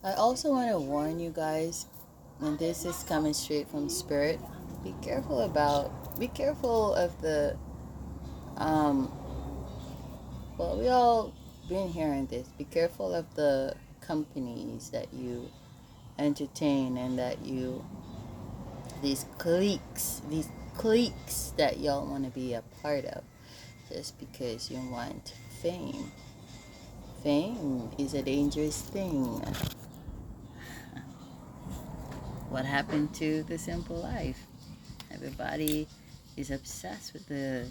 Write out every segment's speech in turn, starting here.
I also want to warn you guys, and this is coming straight from spirit. Be careful of the, um, well, we all been hearing this. Be careful of the companies that you entertain and that you, these cliques that y'all want to be a part of just because you want fame. Fame is a dangerous thing. What happened to the simple life? Everybody is obsessed with the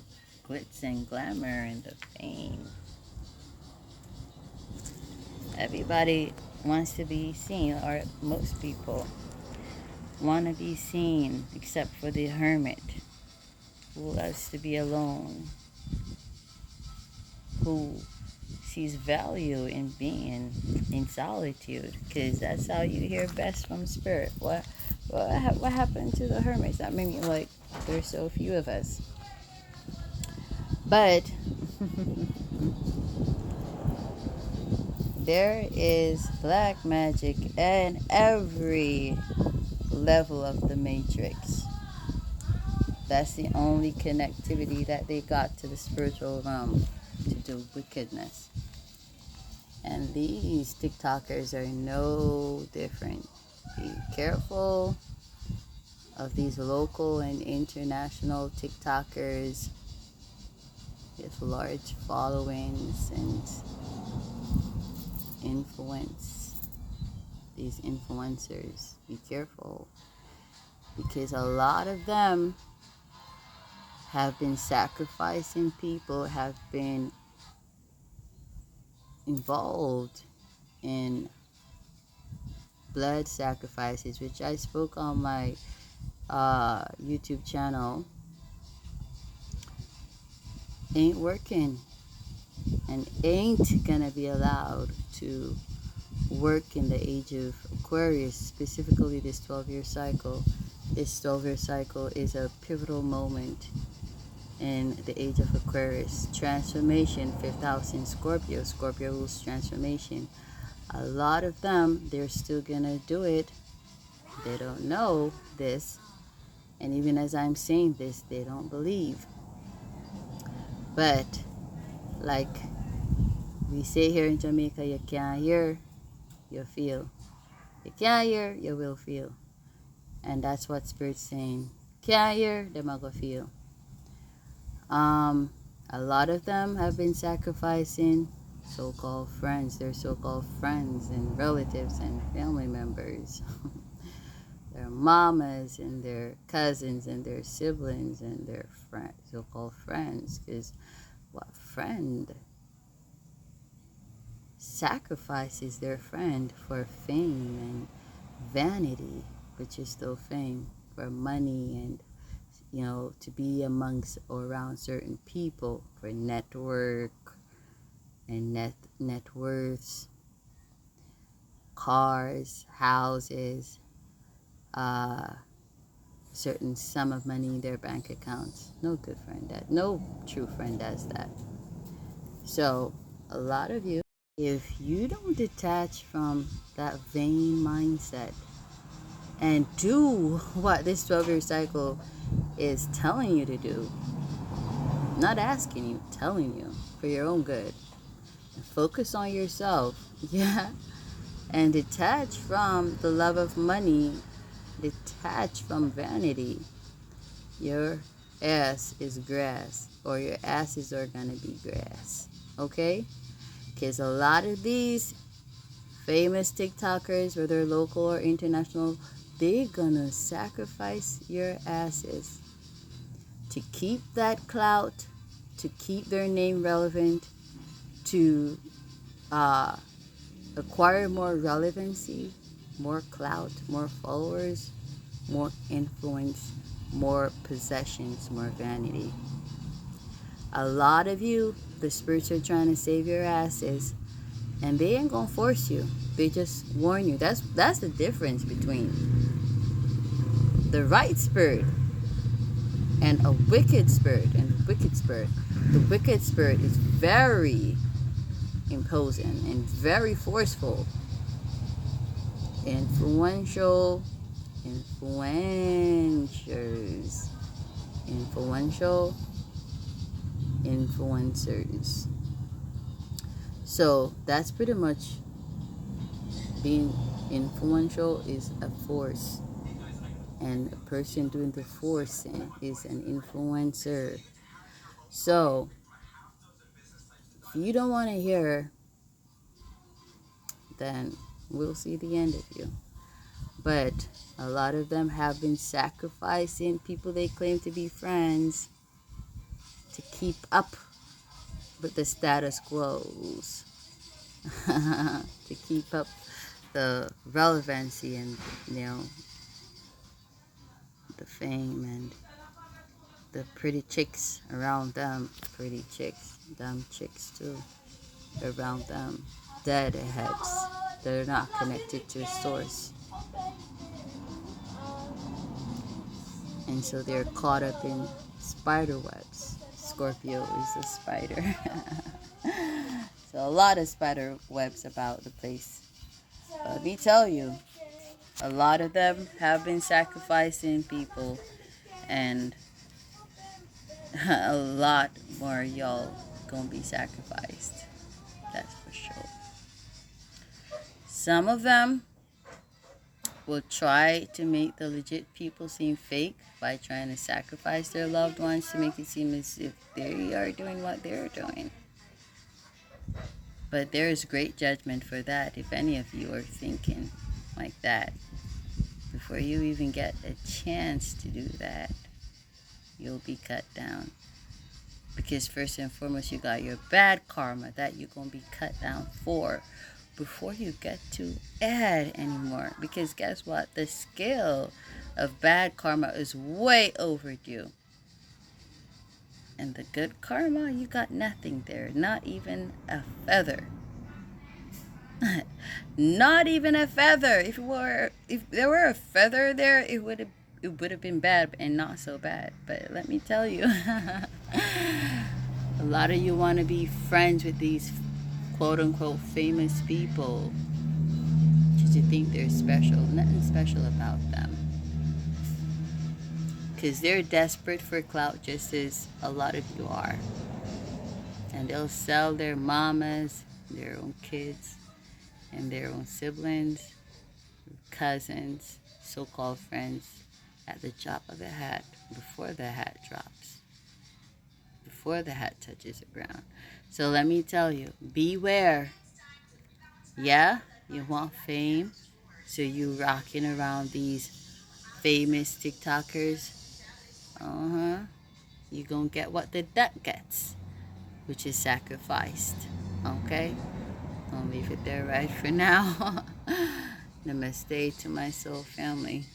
glitz and glamour and the fame. Everybody wants to be seen, or most people want to be seen, except for the hermit who loves to be alone, who sees value in being in solitude, because that's how you hear best from spirit. What happened to the hermits? That made me like, there's so few of us. But there is black magic in every level of the matrix. That's the only connectivity that they got to the spiritual realm, to do wickedness. And these TikTokers are no different. Be careful of these local and international TikTokers with large followings and influence. These influencers, be careful, because a lot of them have been sacrificing people, have been involved in blood sacrifices, which I spoke on my YouTube channel. Ain't working and ain't gonna be allowed to work in the age of Aquarius, specifically this 12-year cycle. This 12-year cycle is a pivotal moment in the age of Aquarius. Transformation, 5th house in Scorpio. Scorpio rules transformation. A lot of them, they're still gonna do it. They don't know this. And even as I'm saying this, they don't believe. But, like we say here in Jamaica, you can't hear, you feel. You can't hear, you will feel. And that's what Spirit's saying. Can't hear, them are gonna feel. A lot of them have been sacrificing so-called friends, their so-called friends and relatives and family members. Their mamas and their cousins and their siblings and their so-called friends. Because what friend sacrifices their friend for fame and vanity, which is still fame, for money and, to be amongst or around certain people, for network and net worths, cars, houses, certain sum of money in their bank accounts. No good friend no true friend does that. So a lot of you, if you don't detach from that vain mindset and do what this 12-year cycle is telling you to do, not asking you, telling you, for your own good, focus on yourself, yeah, and detach from the love of money, detach from vanity, your ass is grass, or your asses are gonna be grass, okay? Because a lot of these famous TikTokers, whether local or international, they're gonna sacrifice your asses to keep that clout, to keep their name relevant, to acquire more relevancy, more clout, more followers, more influence, more possessions, more vanity. A lot of you, the spirits are trying to save your asses, and they ain't gonna force you. They just warn you. That's the difference between the right spirit and a wicked spirit. The wicked spirit is very imposing and very forceful. Influential influencers, influential influencers. So that's pretty much being influential is a force, and a person doing the forcing is an influencer. So if you don't want to hear, then we'll see the end of you. But a lot of them have been sacrificing people they claim to be friends to keep up with the status quos, to keep up the relevancy and, the fame and the pretty chicks around them. Pretty chicks, dumb chicks too, around them. Deadheads. They're not connected to a source. And so they're caught up in spider webs. Scorpio is a spider. So a lot of spider webs about the place. But let me tell you, a lot of them have been sacrificing people, and a lot more y'all gonna be sacrificed. That's for sure. Some of them will try to make the legit people seem fake by trying to sacrifice their loved ones to make it seem as if they are doing what they're doing. But there is great judgment for that if any of you are thinking like that. Before you even get a chance to do that, you'll be cut down. Because first and foremost, you got your bad karma that you're going to be cut down for before you get to add anymore. Because guess what? The scale of bad karma is way overdue. And the good karma, you got nothing there. Not even a feather. Not even a feather. If there were a feather there, it would have been bad and not so bad. But let me tell you, a lot of you want to be friends with these quote unquote famous people because you think they're special. Nothing special about them. Because they're desperate for clout just as a lot of you are. And they'll sell their mamas, their own kids, and their own siblings, cousins, so-called friends at the drop of a hat before the hat drops, before the hat touches the ground. So let me tell you, beware. Yeah, you want fame, so you rocking around these famous TikTokers. You gonna get what the duck gets, which is sacrificed. Okay? I'll leave it there right for now. Namaste to my soul family.